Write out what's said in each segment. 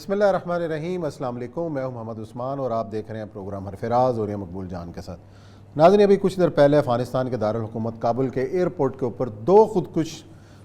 بسم اللہ الرحمن الرحیم، السلام علیکم، میں ہوں محمد عثمان اور آپ دیکھ رہے ہیں پروگرام حرفراز اور یہ مقبول جان کے ساتھ۔ ناظرین، ابھی کچھ دیر پہلے افغانستان کے دارالحکومت کابل کے ایئرپورٹ کے اوپر 2 خودکش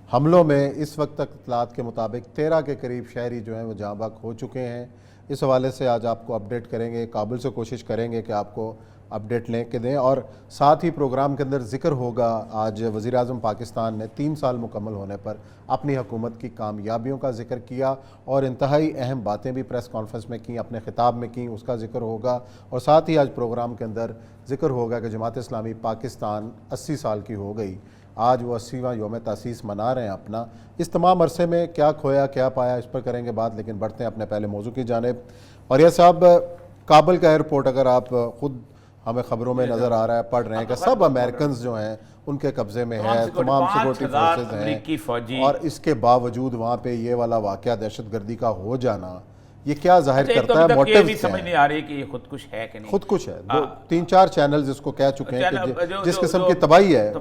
حملوں میں اس وقت تک اطلاعات کے مطابق 13 کے قریب شہری جو ہیں وہ جاں بحق ہو چکے ہیں۔ اس حوالے سے آج آپ کو اپڈیٹ کریں گے، کابل سے کوشش کریں گے کہ آپ کو اپڈیٹ لے کے دیں، اور ساتھ ہی پروگرام کے اندر ذکر ہوگا آج وزیر اعظم پاکستان نے 3 سال مکمل ہونے پر اپنی حکومت کی کامیابیوں کا ذکر کیا اور انتہائی اہم باتیں بھی پریس کانفرنس میں کیں، اپنے خطاب میں کیں، اس کا ذکر ہوگا۔ اور ساتھ ہی آج پروگرام کے اندر ذکر ہوگا کہ جماعت اسلامی پاکستان 80 سال کی ہو گئی، آج وہ 80واں یوم تاسیس منا رہے ہیں اپنا۔ اس تمام عرصے میں کیا کھویا کیا پایا، اس پر کریں گے بات، لیکن بڑھتے ہیں اپنے پہلے موضوع کی جانب۔ اور یہ صاحب، کابل کا ایئرپورٹ اگر آپ خود ہمیں خبروں میں نظر آ رہا ہے، پڑھ رہے ہیں کہ سب امریکنز جو ہیں ان کے قبضے میں ہے، تمام سیکورٹی فورسز ہیں، اور اس کے باوجود وہاں پہ یہ والا واقعہ دہشت گردی کا ہو جانا، یہ کیا ظاہر کرتا ہے؟ موٹیو بھی سمجھ نہیں آ رہی کہ یہ خودکش ہے کہ نہیں۔ خودکش ہے، 3-4 چینلز اس کو کہہ چکے ہیں کہ جس قسم کی تباہی ہے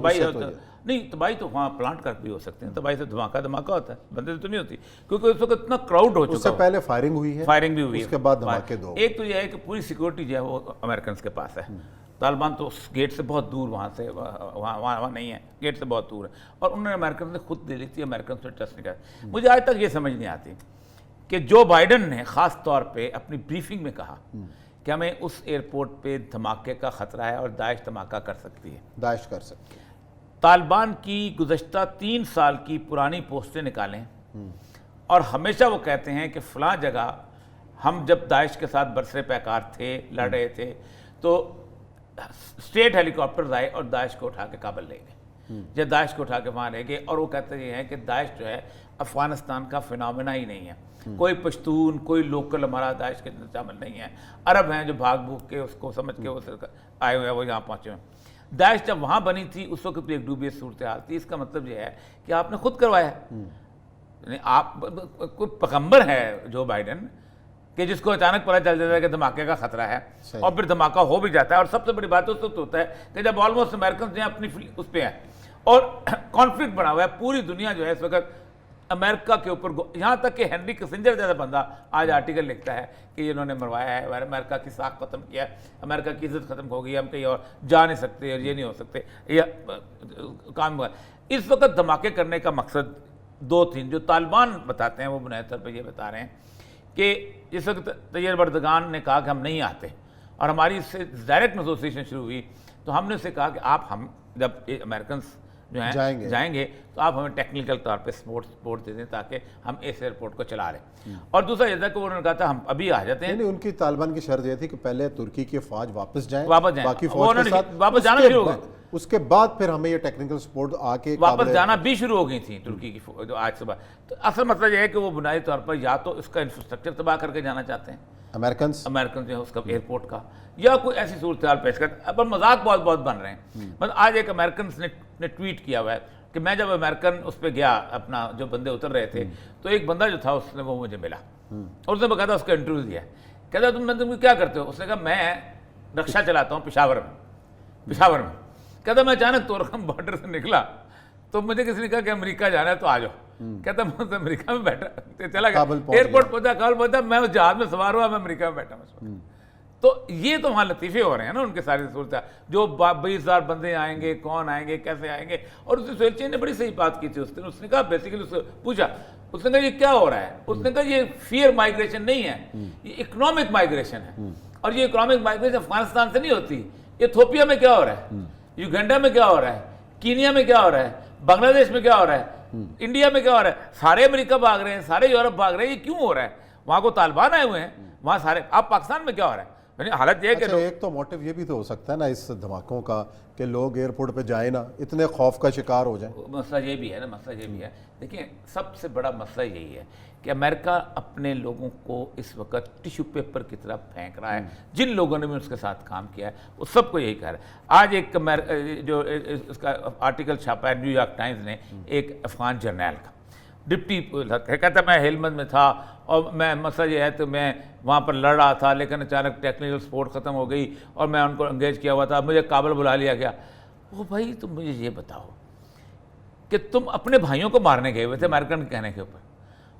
نہیں، تباہی تو وہاں پلانٹ کر بھی ہو سکتے ہیں، تباہی سے دھماکہ ہوتا ہے، بندے سے تو نہیں ہوتی، کیونکہ اس وقت اتنا کراؤڈ ہو چکا ہے۔ اس سے پہلے فائرنگ ہوئی ہے، فائرنگ بھی ہوئی ہے، اس کے بعد دھماکے 2۔ ایک تو یہ ہے کہ پوری سیکورٹی جو ہے وہ امریکنز کے پاس ہے، طالبان تو اس گیٹ سے بہت دور، وہاں سے وہاں نہیں ہے، گیٹ سے بہت دور ہے، اور انہوں نے امریکن سے خود دے لی تھی، امریکن سے ٹرسٹ نہیں کرا۔ مجھے آج تک یہ سمجھ نہیں آتی کہ جو بائیڈن نے خاص طور پہ اپنی بریفنگ میں کہا کہ ہمیں اس ایئرپورٹ پہ دھماکے کا خطرہ ہے اور داعش دھماکہ کر سکتی ہے، داعش کر سکتی ہے۔ طالبان کی گزشتہ 3 سال کی پرانی پوسٹیں نکالیں، اور ہمیشہ وہ کہتے ہیں کہ فلاں جگہ ہم جب داعش کے ساتھ برسر پیکار تھے، لڑ رہے تھے، تو اسٹیٹ ہیلی کاپٹرز آئے اور داعش کو اٹھا کے کابل لے گئے، جب داعش کو اٹھا کے وہاں لے گئے، اور وہ کہتے یہ ہیں کہ داعش جو ہے افغانستان کا فنامنا ہی نہیں ہے، کوئی پشتون، کوئی لوکل ہمارا داعش کے اندر شامل نہیں ہے، عرب ہیں جو بھاگ بھوگ کے اس کو سمجھ کے وہ آئے ہوئے ہیں، وہ یہاں پہنچے ہوئے ہیں۔ داعش جب وہاں بنی تھی اس وقت بھی ایک ڈوبی صورتحال تھی، اس کا مطلب یہ ہے کہ آپ نے خود کروایا ہے، یعنی آپ کوئی پیغمبر ہے جو بائیڈن کہ جس کو اچانک پتہ چل جاتا ہے کہ دھماکے کا خطرہ ہے، اور پھر دھماکہ ہو بھی جاتا ہے۔ اور سب سے بڑی بات اس وقت ہوتا ہے کہ جب آلموسٹ امریکن جو ہیں اپنی اس پہ ہیں اور کانفلکٹ بنا ہوا ہے، پوری دنیا جو ہے اس وقت امریکہ کے اوپر، یہاں تک کہ ہینری کسنجر جیسا بندہ آج آرٹیکل لکھتا ہے کہ انہوں نے مروایا ہے، امریکہ کی ساکھ ختم کیا ہے، امریکہ کی عزت ختم ہو گئی، ہم کہیں اور جا نہیں سکتے اور یہ نہیں ہو سکتے، یہ کام ہوا۔ اس وقت دھماکے کرنے کا مقصد 2-3 جو طالبان بتاتے ہیں، وہ بنیادی طور پہ یہ بتا رہے ہیں کہ جس وقت طیب اردگان نے کہا کہ ہم نہیں آتے، اور ہماری اس سے ڈائریکٹ نیگوسیشن شروع ہوئی، تو ہم نے اسے کہا کہ ہم جب امریکنس جو ہیں جائیں گے تو آپ ہمیں ٹیکنیکل طور پہ سپورٹ دے دیں تاکہ ہم اس ایئرپورٹ کو چلا لیں۔ اور دوسرا یہ تھا کہ انہوں نے کہا تھا ہم ابھی آ جاتے ہیں، نہیں، ان کی طالبان کی شرط یہ تھی کہ پہلے ترکی کی فوج واپس جائیں، باقی فوج کے ساتھ واپس جانا شروع ہو گئی، اس کے بعد پھر ہمیں یہ ٹیکنیکل سپورٹ آ کے واپس جانا بھی شروع ہو گئی تھی ترکی کی فوج آج صبح۔ تو اصل مسئلہ یہ ہے کہ وہ بنیادی طور پر یا تو اس کا انفراسٹرکچر تباہ کر کے جانا چاہتے ہیں امریکن جو ہے اس کا ایئرپورٹ کا، یا کوئی ایسی صورتحال پیش کرتے، پر مذاق بہت بن رہے ہیں۔ بس آج ایک امریکنس نے ٹویٹ کیا ہوا ہے کہ میں جب امریکن اس پہ گیا، اپنا جو بندے اتر رہے تھے، تو ایک بندہ جو تھا اس نے وہ مجھے ملا، اور اس نے باقاعدہ اس کا انٹرویو دیا، کہتا تم کیا کرتے ہو؟ اس نے کہا میں رکشا چلاتا ہوں پشاور میں۔ کہتا میں اچانک تورخم بارڈر سے نکلا تو مجھے کسی نے کہا کہ امریکہ جانا ہے تو آ جاؤ، کہتا میں امریکہ میں بیٹھا، چلا گیا ایئرپورٹ پہنچا، کابل پہنچا، میں اس جہاز میں سوار ہوا، میں امریکہ میں بیٹھا ہوں۔ تو یہ تو وہاں لطیفے ہو رہے ہیں نا ان کے ساری صورتیں، جو 20,000 بندے آئیں گے، کون آئیں گے، کیسے آئیں گے۔ اور سہیل چین نے بڑی صحیح بات کی تھی اس دن، اس نے کہا بیسیکلی اس سے پوچھا، اس نے کہا یہ کیا ہو رہا ہے؟ اس نے کہا یہ فیئر مائگریشن نہیں ہے، یہ اکنامک مائگریشن ہے، اور یہ اکنامک مائگریشن افغانستان سے نہیں ہوتی، ایتھوپیا میں کیا ہو رہا ہے، یوگنڈا میں کیا ہو رہا ہے، کینیا میں کیا ہو رہا ہے، بنگلہ دیش میں کیا ہو رہا ہے، انڈیا میں کیا ہو رہا ہے، سارے امریکہ بھاگ رہے ہیں، سارے یورپ بھاگ رہے ہیں، یہ کیوں ہو رہا ہے؟ وہاں کو طالبان آئے ہوئے ہیں، وہاں سارے، اب پاکستان میں کیا ہو رہا ہے؟ حالت یہ ہے کہ ایک تو موٹیو یہ بھی تو ہو سکتا ہے نا اس دھماکوں کا کہ لوگ ایئرپورٹ پہ جائیں نا، اتنے خوف کا شکار ہو جائیں۔ مسئلہ یہ بھی ہے نا، مسئلہ یہ بھی ہے، دیکھیں سب سے بڑا مسئلہ یہی ہے کہ امریکہ اپنے لوگوں کو اس وقت ٹیشو پیپر کی طرف پھینک رہا ہے، جن لوگوں نے بھی اس کے ساتھ کام کیا ہے وہ سب کو یہی کہہ رہا ہے۔ آج ایک جو اس کا آرٹیکل چھاپا ہے نیو یارک ٹائمز نے، ایک افغان جرنیل کا، ڈپٹی کہتا میں ہیلمند میں تھا، اور میں مسئلہ یہ ہے تو میں وہاں پر لڑ رہا تھا، لیکن اچانک ٹیکنیکل سپورٹ ختم ہو گئی اور میں ان کو انگیج کیا ہوا تھا، مجھے کابل بلا لیا گیا۔ وہ بھائی تم مجھے یہ بتاؤ کہ تم اپنے بھائیوں کو مارنے گئے ہوئے تھے امریکن کے کہنے کے اوپر،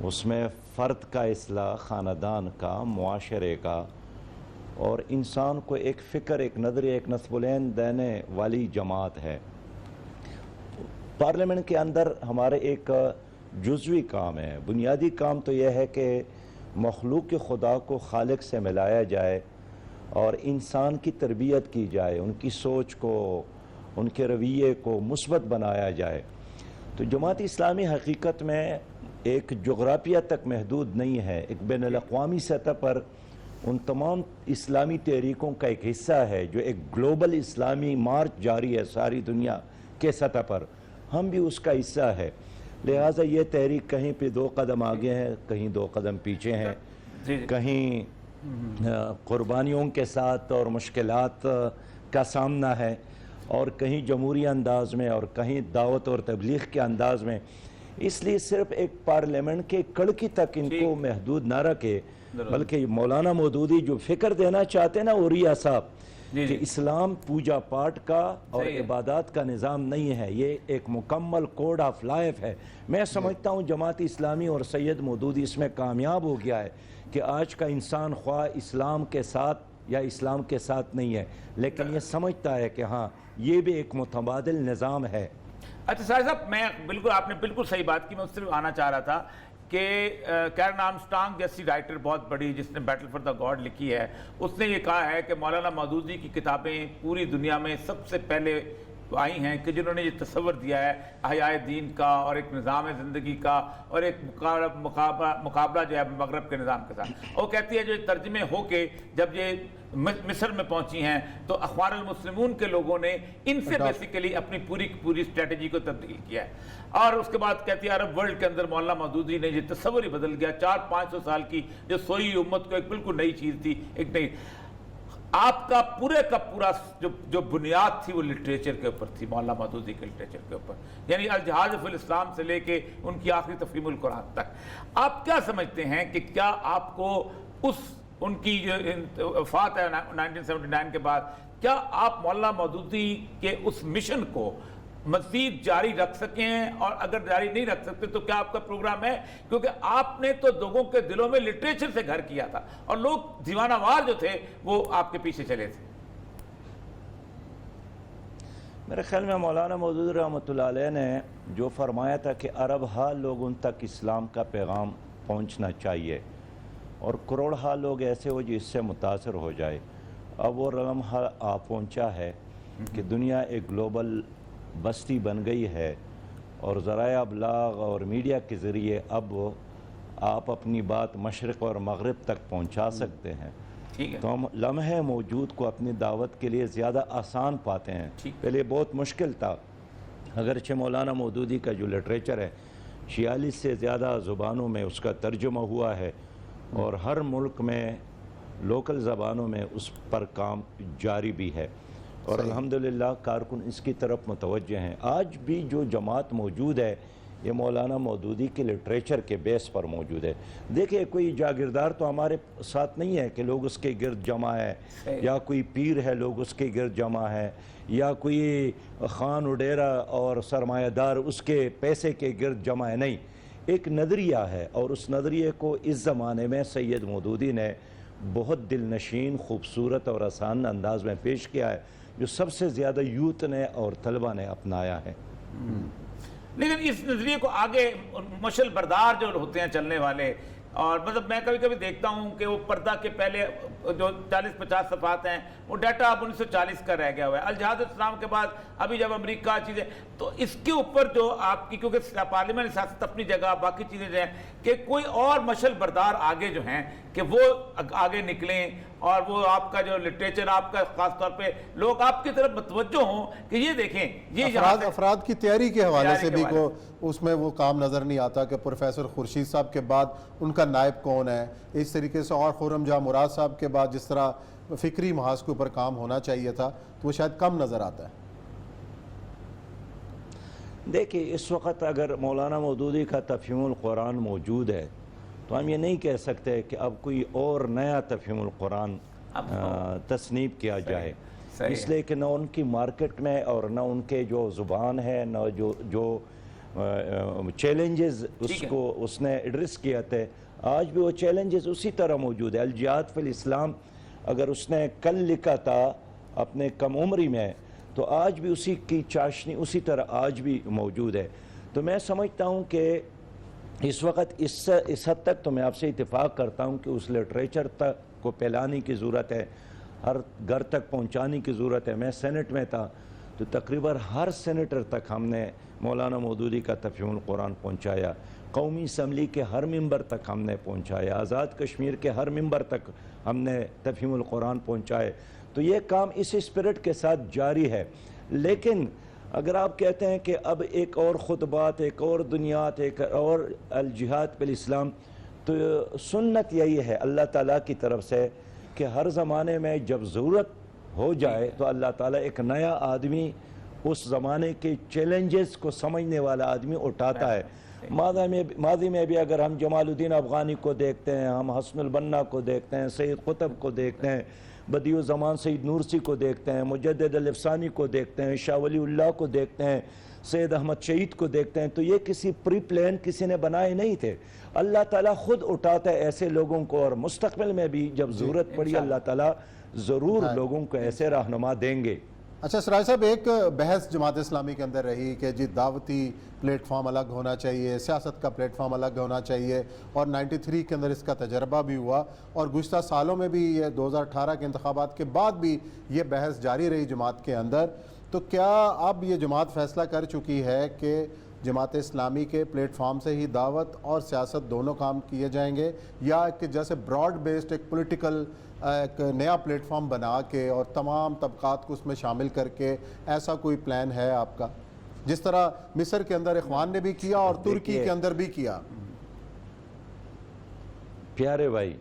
اس میں فرد کا اصلاح، خاندان کا، معاشرے کا، اور انسان کو ایک فکر، ایک نظریہ، ایک نسبلین دینے والی جماعت ہے۔ پارلیمنٹ کے اندر ہمارے ایک جزوی کام ہے، بنیادی کام تو یہ ہے کہ مخلوق خدا کو خالق سے ملایا جائے اور انسان کی تربیت کی جائے، ان کی سوچ کو، ان کے رویے کو مثبت بنایا جائے۔ تو جماعت اسلامی حقیقت میں ایک جغرافیہ تک محدود نہیں ہے، ایک بین الاقوامی سطح پر ان تمام اسلامی تحریکوں کا ایک حصہ ہے جو ایک گلوبل اسلامی مارچ جاری ہے ساری دنیا کے سطح پر، ہم بھی اس کا حصہ ہے۔ لہٰذا یہ تحریک کہیں پہ 2 قدم آگے ہے، کہیں 2 قدم پیچھے ہیں، کہیں قربانیوں کے ساتھ اور مشکلات کا سامنا ہے، اور کہیں جمہوری انداز میں، اور کہیں دعوت اور تبلیغ کے انداز میں۔ اس لیے صرف ایک پارلیمنٹ کے کڑکی تک ان کو محدود نہ رکھے، بلکہ مولانا مودودی جو فکر دینا چاہتے ہیں نا اوریا صاحب، کہ اسلام پوجا پاٹ کا اور عبادات کا نظام نہیں ہے، یہ ایک مکمل کوڈ آف لائف ہے۔ میں سمجھتا ہوں جماعت اسلامی اور سید مودودی اس میں کامیاب ہو گیا ہے کہ آج کا انسان خواہ اسلام کے ساتھ یا اسلام کے ساتھ نہیں ہے، لیکن یہ سمجھتا ہے کہ ہاں یہ بھی ایک متبادل نظام ہے۔ اچھا ساحر صاحب، میں بالکل، آپ نے بالکل صحیح بات کی، میں اس سے آنا چاہ رہا تھا کہ کیرن آرمسٹرانگ جیسی رائٹر بہت بڑی جس نے بیٹل فار دا گاڈ لکھی ہے، اس نے یہ کہا ہے کہ مولانا مودودی کی کتابیں پوری دنیا میں سب سے پہلے آئی ہیں کہ جنہوں نے یہ تصور دیا ہے احیاء دین کا اور ایک نظام زندگی کا اور ایک مقابلہ جو ہے مغرب کے نظام کے ساتھ۔ وہ کہتی ہے جو ترجمے ہو کے جب یہ مصر میں پہنچی ہیں تو اخوان المسلمون کے لوگوں نے ان سے بیسیکلی اپنی پوری اسٹریٹجی کو تبدیل کیا ہے، اور اس کے بعد کہتی ہے عرب ورلڈ کے اندر مولانا مودودی نے یہ تصور ہی بدل گیا۔ 400-500 سال کی جو سوئی امت کو ایک بالکل نئی چیز تھی، ایک نئی۔ آپ کا پورے کا پورا جو بنیاد تھی وہ لٹریچر کے اوپر تھی، مولانا مودودی کے لٹریچر کے اوپر، یعنی الجہاد فی الاسلام سے لے کے ان کی آخری تفہیم القرآن تک۔ آپ کیا سمجھتے ہیں کہ کیا آپ کو ان کی جو وفات ہے 1979 کے بعد، کیا آپ مولانا مودودی کے اس مشن کو مزید جاری رکھ سکیں، اور اگر جاری نہیں رکھ سکتے تو کیا آپ کا پروگرام ہے؟ کیونکہ آپ نے تو لوگوں کے دلوں میں لٹریچر سے گھر کیا تھا اور لوگ دیوانہ وار جو تھے وہ آپ کے پیچھے چلے تھے۔ میرے خیال میں مولانا مودودی رحمۃ اللہ علیہ نے جو فرمایا تھا کہ عرب ہا لوگوں تک اسلام کا پیغام پہنچنا چاہیے اور کروڑ ہا لوگ ایسے ہو جو اس سے متاثر ہو جائے، اب وہ لمحہ آ پہنچا ہے کہ دنیا ایک گلوبل بستی بن گئی ہے، اور ذرائع ابلاغ اور میڈیا کے ذریعے اب آپ اپنی بات مشرق اور مغرب تک پہنچا سکتے ہیں۔ تو ہم لمحے موجود کو اپنی دعوت کے لیے زیادہ آسان پاتے ہیں۔ پہلے بہت مشکل تھا، اگرچہ مولانا مودودی کا جو لٹریچر ہے 46 سے زیادہ زبانوں میں اس کا ترجمہ ہوا ہے، اور ہر ملک میں لوکل زبانوں میں اس پر کام جاری بھی ہے، اور الحمدللہ کارکن اس کی طرف متوجہ ہیں۔ آج بھی جو جماعت موجود ہے یہ مولانا مودودی کے لٹریچر کے بیس پر موجود ہے۔ دیکھیں کوئی جاگیردار تو ہمارے ساتھ نہیں ہے کہ لوگ اس کے گرد جمع ہے، یا کوئی پیر ہے لوگ اس کے گرد جمع ہے، یا کوئی خان وڈیرا اور سرمایہ دار اس کے پیسے کے گرد جمع ہے، نہیں، ایک نظریہ ہے، اور اس نظریے کو اس زمانے میں سید مودودی نے بہت دل نشین، خوبصورت اور آسان انداز میں پیش کیا ہے، جو سب سے زیادہ یوتھ نے اور طلبہ نے اپنایا ہے۔ لیکن اس نظریے کو آگے مشل بردار جو ہوتے ہیں چلنے والے، اور مطلب میں کبھی کبھی دیکھتا ہوں کہ وہ پردہ کے پہلے جو 40-50 صفحات ہیں وہ ڈیٹا اب 1940 کا رہ گیا ہوا ہے، الجہاد اسلام کے بعد ابھی جب امریکہ چیزیں، تو اس کے اوپر جو آپ کی، کیونکہ پارلیمنٹ سیاست اپنی جگہ، باقی چیزیں جو ہیں کہ کوئی اور مشل بردار آگے جو ہیں کہ وہ آگے نکلیں، اور وہ آپ کا جو لٹریچر، آپ کا خاص طور پہ لوگ آپ کی طرف متوجہ ہوں کہ یہ دیکھیں یہ افراد کی تیاری کے حوالے سے بھی کو اس میں وہ کام نظر نہیں آتا کہ پروفیسر خورشید صاحب کے بعد ان کا نائب کون ہے، اس طریقے سے، اور خرم جہاں مراد صاحب کے بعد جس طرح فکری محاذ کے اوپر کام ہونا چاہیے تھا تو وہ شاید کم نظر آتا ہے۔ دیکھیں اس وقت اگر مولانا مودودی کا تفہیم القرآن موجود ہے تو ہم یہ نہیں کہہ سکتے کہ اب کوئی اور نیا تفہیم القرآن تصنیف کیا جائے، اس لیے کہ نہ ان کی مارکیٹ میں اور نہ ان کے جو زبان ہے، نہ جو چیلنجز اس کو اس نے ایڈریس کیا تھے، آج بھی وہ چیلنجز اسی طرح موجود ہے۔ الجہاد فی الاسلام اگر اس نے کل لکھا تھا اپنے کم عمری میں، تو آج بھی اسی کی چاشنی اسی طرح آج بھی موجود ہے۔ تو میں سمجھتا ہوں کہ اس وقت اس حد تک تو میں آپ سے اتفاق کرتا ہوں کہ اس لٹریچر تک کو پھیلانے کی ضرورت ہے، ہر گھر تک پہنچانے کی ضرورت ہے۔ میں سینٹ میں تھا تو تقریباً ہر سینیٹر تک ہم نے مولانا مودودی کا تفہیم القرآن پہنچایا، قومی اسمبلی کے ہر ممبر تک ہم نے پہنچایا، آزاد کشمیر کے ہر ممبر تک ہم نے تفہیم القرآن پہنچائے۔ تو یہ کام اس اسپرٹ کے ساتھ جاری ہے۔ لیکن اگر آپ کہتے ہیں کہ اب ایک اور خطبات، ایک اور دنیات، ایک اور الجہاد بالاسلام، تو سنت یہی ہے اللہ تعالیٰ کی طرف سے کہ ہر زمانے میں جب ضرورت ہو جائے تو اللہ تعالیٰ ایک نیا آدمی اس زمانے کے چیلنجز کو سمجھنے والا آدمی اٹھاتا ہے۔ ماضی میں بھی اگر ہم جمال الدین افغانی کو دیکھتے ہیں، ہم حسن البنا کو دیکھتے ہیں، سید قطب کو دیکھتے ہیں، بدیع الزمان سید نورسی کو دیکھتے ہیں، مجدد الافسانی کو دیکھتے ہیں، شاہ ولی اللہ کو دیکھتے ہیں، سید احمد شہید کو دیکھتے ہیں، تو یہ کسی پری پلان کسی نے بنائے نہیں تھے۔ اللہ تعالیٰ خود اٹھاتا ہے ایسے لوگوں کو، اور مستقبل میں بھی جب ضرورت پڑی اللہ تعالیٰ ضرور لوگوں کو ایسے رہنما دیں گے۔ اچھا سراج صاحب، ایک بحث جماعت اسلامی کے اندر رہی کہ جی دعوتی پلیٹ فارم الگ ہونا چاہیے، سیاست کا پلیٹ فارم الگ ہونا چاہیے، اور 93 کے اندر اس کا تجربہ بھی ہوا، اور گزشتہ سالوں میں بھی یہ 2018 کے انتخابات کے بعد بھی یہ بحث جاری رہی جماعت کے اندر۔ تو کیا اب یہ جماعت فیصلہ کر چکی ہے کہ جماعت اسلامی کے پلیٹ فارم سے ہی دعوت اور سیاست دونوں کام کیے جائیں گے، یا کہ جیسے براڈ بیسڈ ایک پولیٹیکل ایک نیا پلیٹ فارم بنا کے اور تمام طبقات کو اس میں شامل کر کے ایسا کوئی پلان ہے آپ کا، جس طرح مصر کے اندر اخوان نے بھی کیا اور ترکی کے اندر بھی کیا؟ پیارے بھائی،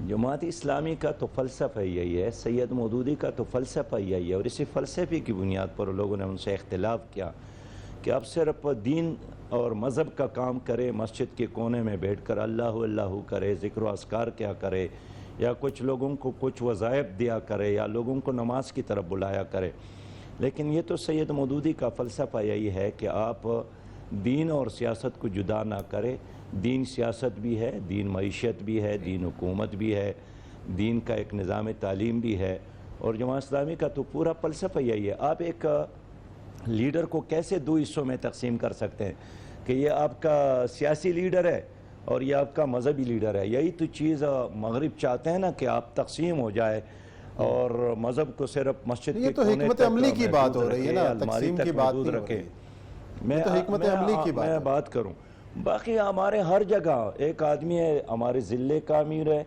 جماعت اسلامی کا تو فلسفہ یہی ہے، سید مودودی کا تو فلسفہ یہی ہے، اور اسی فلسفے کی بنیاد پر لوگوں نے ان سے اختلاف کیا کہ اب صرف دین اور مذہب کا کام کرے، مسجد کے کونے میں بیٹھ کر اللہ اللہ کرے، ذکر و اذکار کیا کرے، یا کچھ لوگوں کو کچھ وظائف دیا کرے، یا لوگوں کو نماز کی طرف بلایا کرے۔ لیکن یہ تو سید مودودی کا فلسفہ یہی ہے کہ آپ دین اور سیاست کو جدا نہ کرے۔ دین سیاست بھی ہے، دین معیشت بھی ہے، دین حکومت بھی ہے، دین کا ایک نظام تعلیم بھی ہے، اور جماعت اسلامی کا تو پورا فلسفہ یہی ہے۔ آپ ایک لیڈر کو کیسے دو حصوں میں تقسیم کر سکتے ہیں کہ یہ آپ کا سیاسی لیڈر ہے اور یہ آپ کا مذہبی لیڈر ہے؟ یہی تو چیز مغرب چاہتے ہیں نا کہ آپ تقسیم ہو جائے اور مذہب کو صرف مسجد کے کونے تک حکمت عملی کی بات ہو رہی ہے نا، تقسیم کی بات نہیں ہو رہی۔ میں حکمت عملی کی بات میں بات کروں، باقی ہمارے ہر جگہ ایک آدمی ہے ہمارے ضلع کا امیر ہے،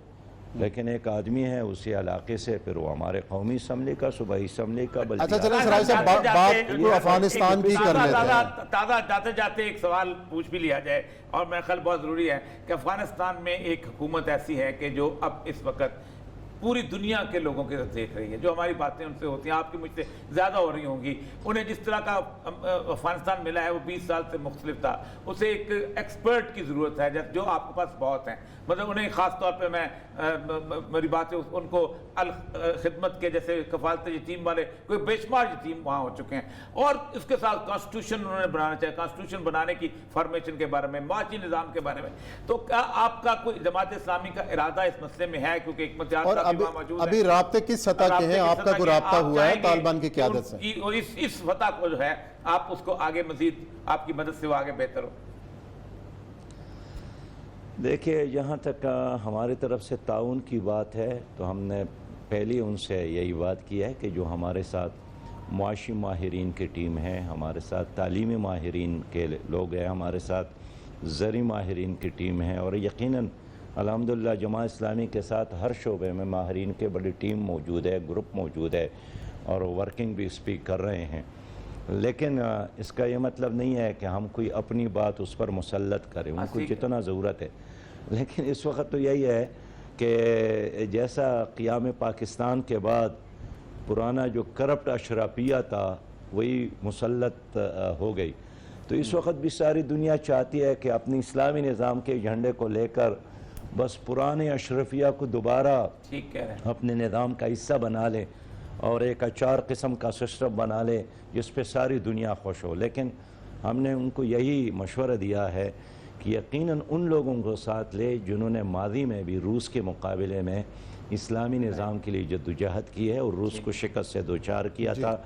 لیکن ایک آدمی ہے اسی علاقے سے، پھر وہ ہمارے قومی اسمبلی کا، صوبائی اسمبلی کا، اچھا چلیں سراج صاحب بات کو افغانستان کی کر لیتے ہیں۔ تازہ جاتے جاتے ایک سوال پوچھ بھی لیا جائے، اور میرا خیال بہت ضروری ہے کہ افغانستان میں ایک حکومت ایسی ہے کہ جو اب اس وقت پوری دنیا کے لوگوں کے ساتھ دیکھ رہی ہے، جو ہماری باتیں ان سے ہوتی ہیں، آپ کی مجھ سے زیادہ ہو رہی ہوں گی، انہیں جس طرح کا افغانستان ملا ہے وہ 20 سال سے مختلف تھا، اسے ایک ایکسپرٹ کی ضرورت ہے جو آپ کے پاس بہت ہیں، مطلب انہیں خاص طور پہ میں میری باتیں ان کو خدمت کے جیسے کفالت یتیم والے کوئی بے شمار یتیم وہاں ہو چکے ہیں، اور اس کے ساتھ کانسٹیٹیوشن انہوں نے بنانا چاہے، کانسٹیٹیوشن بنانے کی فارمیشن کے بارے میں، معاشی نظام کے بارے میں۔ تو کیا آپ کا کوئی جماعت اسلامی کا ارادہ اس مسئلے میں ہے؟ کیونکہ حکمت عملی کا بھی وہاں موجود ہے۔ ابھی رابطے کس سطح کے ہیں؟ آپ کا کوئی رابطہ ہوا ہے طالبان کی قیادت سے؟ اور اس سطح کو جو ہے آپ اس کو آگے مزید آپ کی مدد سے وہ آگے بہتر ہو۔ دیکھیے، جہاں تک ہماری طرف سے تعاون کی بات ہے تو ہم نے پہلے ان سے یہی بات کی ہے کہ جو ہمارے ساتھ معاشی ماہرین کی ٹیم ہے، ہمارے ساتھ تعلیمی ماہرین کے لوگ ہیں، ہمارے ساتھ زرعی ماہرین کی ٹیم ہے، اور یقیناً الحمدللہ جماعت اسلامی کے ساتھ ہر شعبے میں ماہرین کے بڑی ٹیم موجود ہے، گروپ موجود ہے، اور ورکنگ بھی اسپیک کر رہے ہیں۔ لیکن اس کا یہ مطلب نہیں ہے کہ ہم کوئی اپنی بات اس پر مسلط کریں، ان کو جتنا ضرورت ہے۔ لیکن اس وقت تو یہی ہے کہ جیسا قیام پاکستان کے بعد پرانا جو کرپٹ اشرافیہ تھا وہی مسلط ہو گئی، تو اس وقت بھی ساری دنیا چاہتی ہے کہ اپنی اسلامی نظام کے جھنڈے کو لے کر بس پرانے اشرفیہ کو دوبارہ اپنے نظام کا حصہ بنا لے اور ایک اچار قسم کا سسٹم بنا لے جس پہ ساری دنیا خوش ہو۔ لیکن ہم نے ان کو یہی مشورہ دیا ہے کہ یقیناً ان لوگوں کو ساتھ لے جنہوں نے ماضی میں بھی روس کے مقابلے میں اسلامی نظام کے لیے جدوجہد کی ہے اور روس کو شکست سے دوچار کیا تھا.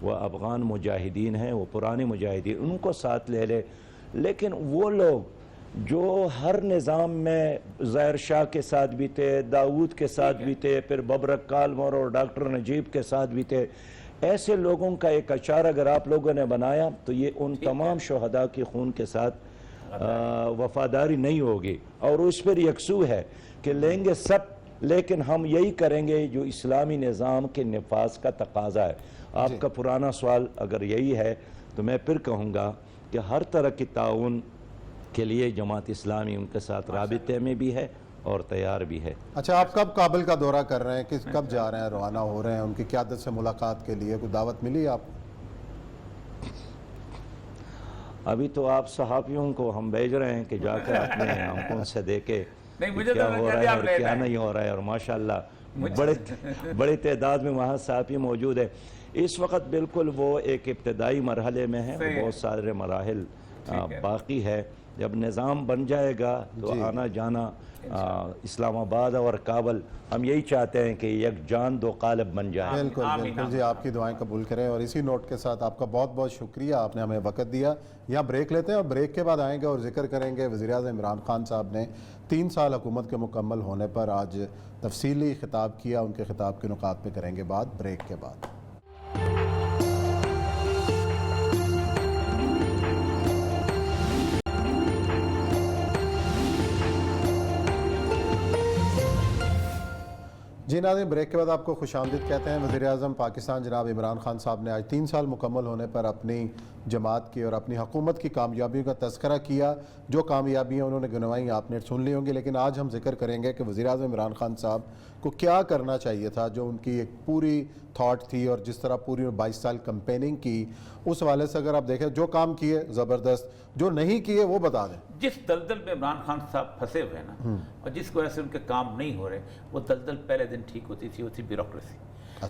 وہ افغان مجاہدین ہیں, وہ پرانے مجاہدین, ان کو ساتھ لے لے. لیکن وہ لوگ جو ہر نظام میں ظاہر شاہ کے ساتھ بھی تھے, داؤد کے ساتھ بھی تھے, پھر ببرک کالمور اور ڈاکٹر نجیب کے ساتھ بھی تھے, ایسے لوگوں کا ایک اچار اگر آپ لوگوں نے بنایا تو یہ ان تمام شہداء کی خون کے ساتھ وفاداری نہیں ہوگی. اور اس پر یکسو ہے کہ لیں گے سب, لیکن ہم یہی کریں گے جو اسلامی نظام کے نفاذ کا تقاضا ہے. آپ کا پرانا سوال اگر یہی ہے تو میں پھر کہوں گا کہ ہر طرح کی تعاون کے لیے جماعت اسلامی ان کے ساتھ رابطے میں بھی ہے اور تیار بھی ہے. اچھا, آپ کب کابل کا دورہ کر رہے ہیں, کب جا رہے ہیں, روانہ ہو رہے ہیں, ان کی قیادت سے ملاقات کے لیے کوئی دعوت ملی آپ؟ ابھی تو آپ صحافیوں کو ہم بھیج رہے ہیں کہ جا کر اپنے آنکھوں سے دیکھے کیا ہو رہا ہے اور کیا نہیں ہو رہا ہے, اور ماشاءاللہ بڑی تعداد میں وہاں صحافی موجود ہے. اس وقت بالکل وہ ایک ابتدائی مرحلے میں ہے, بہت سارے مراحل باقی ہے. جب نظام بن جائے گا تو آنا جانا اسلام آباد اور کابل, ہم یہی چاہتے ہیں کہ یک جان دو قالب بن جائے. بالکل بالکل جی, آپ کی دعائیں قبول کریں. اور اسی نوٹ کے ساتھ آپ کا بہت بہت شکریہ, آپ نے ہمیں وقت دیا. یہاں بریک لیتے ہیں اور بریک کے بعد آئیں گے اور ذکر کریں گے وزیراعظم عمران خان صاحب نے 3 سال حکومت کے مکمل ہونے پر آج تفصیلی خطاب کیا, ان کے خطاب کے نکات پہ کریں گے بات بریک کے بعد. جی ناظرین, بریک کے بعد آپ کو خوش آمدید کہتے ہیں. وزیر اعظم پاکستان جناب عمران خان صاحب نے آج 3 سال مکمل ہونے پر اپنی جماعت کی اور اپنی حکومت کی کامیابیوں کا تذکرہ کیا. جو کامیابیاں انہوں نے گنوائیں آپ نے سن لی ہوں گی, لیکن آج ہم ذکر کریں گے کہ وزیر اعظم عمران خان صاحب کو کیا کرنا چاہیے تھا, جو ان کی ایک پوری تھاٹ تھی اور جس طرح پوری 22 سال کمپیننگ کی. اس حوالے سے اگر آپ دیکھیں جو کام کیے زبردست, جو نہیں کیے وہ بتا دیں. جس دلدل میں عمران خان صاحب پھنسے ہوئے ہیں نا, اور جس وجہ سے ان کے کام نہیں ہو رہے, وہ دلدل پہلے دن ٹھیک ہوتی تھی, وہ تھی بیوروکریسی.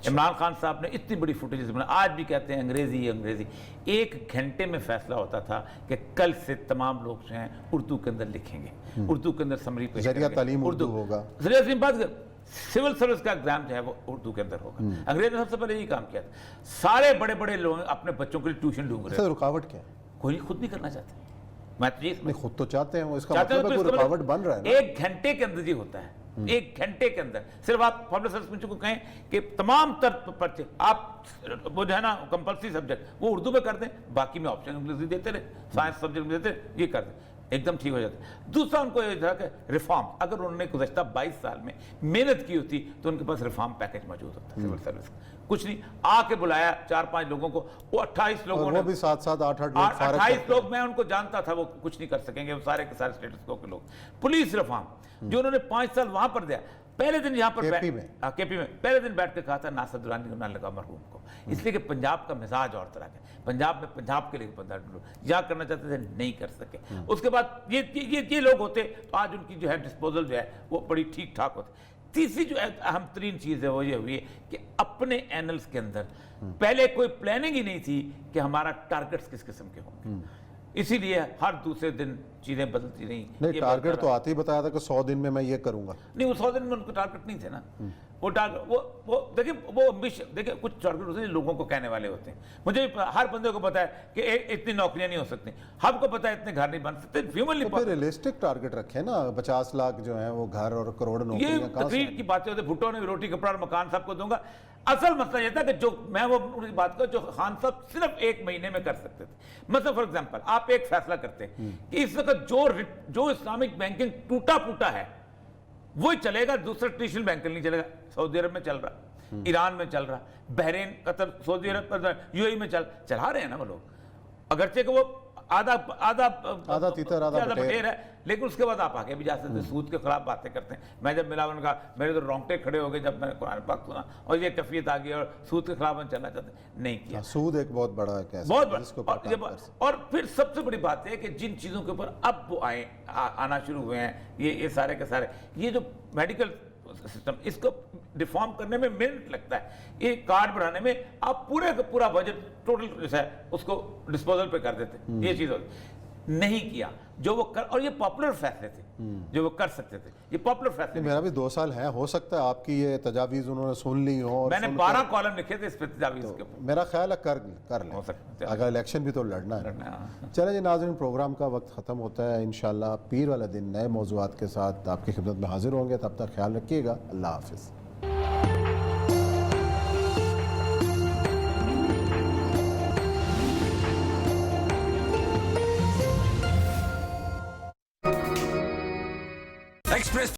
عمران خان صاحب نے اتنی بڑی فوٹیجز بنا, آج بھی کہتے ہیں انگریزی انگریزی. 1 گھنٹے میں فیصلہ ہوتا تھا کہ کل سے تمام لوگ جو ہیں اردو کے اندر لکھیں گے, اردو کے اندر سمری پیش کریں گے, ذریعہ تعلیم اردو ہوگا. ذریعہ تعلیم بات کر, سول سروس کا ایگزام جو ہے وہ اردو کے اندر ہوگا. انگریز نے سب سے پہلے یہی کام کیا تھا. سارے بڑے بڑے لوگ اپنے بچوں کے لیے ٹیوشن ڈھونڈ رہے ہیں. رکاوٹ کیا ہے؟ کوئی خود نہیں کرنا چاہتے. میں تو خود تو چاہتے ہیں, اس کا مطلب ہے کوئی رکاوٹ بن رہا ہے. 1 گھنٹے کے اندر یہ ہوتا ہے, 1 گھنٹے کے اندر. صرف آپ پبلک سروس کمیشن کو کہیں کہ تمام تر پرچے آپ وہ جو ہے نا کمپلسری سبجیکٹ وہ اردو میں کر دیں, باقی میں آپشن انگلش دیتے رہے, سائنس سبجیکٹ میں دیتے رہے, یہ کر دیں, ایک دم ٹھیک ہو جاتا ہے. دوسرا ان کو یہ تھا کہ ریفارم, اگر انہوں نے گزشتہ 22 سال میں محنت کی ہوتی تو ان کے پاس ریفارم پیکج موجود ہوتا. سول سروس کچھ نہیں, آ کے بلایا 4-5 لوگوں کو, وہ 28 لوگوں نے, وہ بھی 7-7 8-8 28 لوگ میں ان کو جانتا تھا, وہ کچھ نہیں کر سکیں گے, وہ سارے کے سارے اسٹیٹس کو کے لوگ. پولیس ریفارم جو انہوں نے 5 سال وہاں پر دیا, پہلے دن یہاں پر کے پی میں پہلے دن بیٹھ کے کہا تھا ناصر درانی کو نہ لگا مرحوم کو, اس لیے کہ پنجاب کا مزاج اور طرح کا, پنجاب میں پنجاب کے لیے بندہ یا کرنا چاہتے تھے, نہیں کر سکے. اس کے بعد یہ لوگ ہوتے تو آج ان کی جو ہے ڈسپوزل جو ہے وہ بڑی ٹھیک ٹھاک ہوتی. تیسری جو اہم ترین چیز ہے وہ یہ ہوئی ہے کہ اپنے اینلز کے اندر پہلے کوئی پلاننگ ہی نہیں تھی کہ ہمارا ٹارگٹس کس قسم کے ہوں گے, اسی لیے ہر دوسرے دن چیزیں بدلتی رہیں. نہیں, ٹارگٹ تو آتے ہی بتایا تھا کہ 100 دن میں یہ کروں گا. نہیں, وہ 100 دن میں ان کو ٹارگٹ نہیں تھے نا. وہ دیکھیں دیکھیں کچھ ٹارگٹ ہوتے ہیں لوگوں کو کہنے والے ہوتے ہیں. مجھے ہر بندے کو پتا ہے کہ اتنی نوکریاں نہیں ہو سکتی, ہم کو پتا ہے اتنے گھر نہیں بن سکتے. ریئلسٹک ٹارگٹ رکھے نا, 50 لاکھ جو ہیں وہ گھر اور کروڑ نوکریاں. یہ تقریر کی باتیں ہوتی ہیں, بھٹو نے روٹی کپڑا اور مکان سب کو دوں گا. اصل مسئلہ یہ تھا کہ جو میں وہ بات کروں جو خان صاحب صرف 1 مہینے میں کر سکتے تھے. مثلا فار ایگزامپل آپ ایک فیصلہ کرتے ہیں کہ اس وقت جو اسلامک بینکنگ ٹوٹا پوٹا ہے وہی چلے گا, دوسرا ٹریڈیشنل بینکنگ نہیں چلے گا. سعودی عرب میں چل رہا, ایران میں چل رہا, بحرین, قطر, سعودی عرب, یو اے میں چلا رہے ہیں نا وہ لوگ, اگرچہ کہ وہ آدھا تیتر آدھا بٹیر ہے, لیکن اس کے بعد آپ آگے بھی جا سکتے ہیں. سود کے خلاف باتیں کرتے ہیں. میں جب ملا ان کا میرے تو رونگٹے کھڑے ہو گئے جب میں نے قرآن پاک سنا اور یہ کیفیت آ گئی اور سود کے خلاف ہم چلنا چاہتے ہیں. نہیں کیا. سود ایک بہت بڑا ہے, اور پھر سب سے بڑی بات ہے کہ جن چیزوں کے اوپر اب وہ آنا شروع ہوئے ہیں, یہ سارے کے سارے, یہ جو میڈیکل سسٹم، اس کو ریفارم کرنے میں منٹ لگتا ہے. ایک کارڈ بنانے میں آپ پورے کا پورا بجٹ ٹوٹل جو ہے اس کو ڈسپوزل پہ کر دیتے. یہ چیز نہیں کیا جو وہ کر، اور یہ پاپولر فیصلے تھے جو وہ کر سکتے تھے. یہ پاپولر فیصلے. میرا بھی 2 سال ہے، ہو سکتا ہے آپ کی یہ تجاویز انہوں نے سن لی ہوں. میں نے 12 کالم لکھے تھے اس پہ تجاویز کے اوپر. میرا خیال ہے کر لیں، ہو سکتا ہے. اگر الیکشن بھی تو لڑنا ہے. چلیں جی ناظرین، پروگرام کا وقت ختم ہوتا ہے. انشاءاللہ پیر والا دن نئے موضوعات کے ساتھ آپ کی خدمت میں حاضر ہوں گے. تب تک خیال رکھیے گا. اللہ حافظ.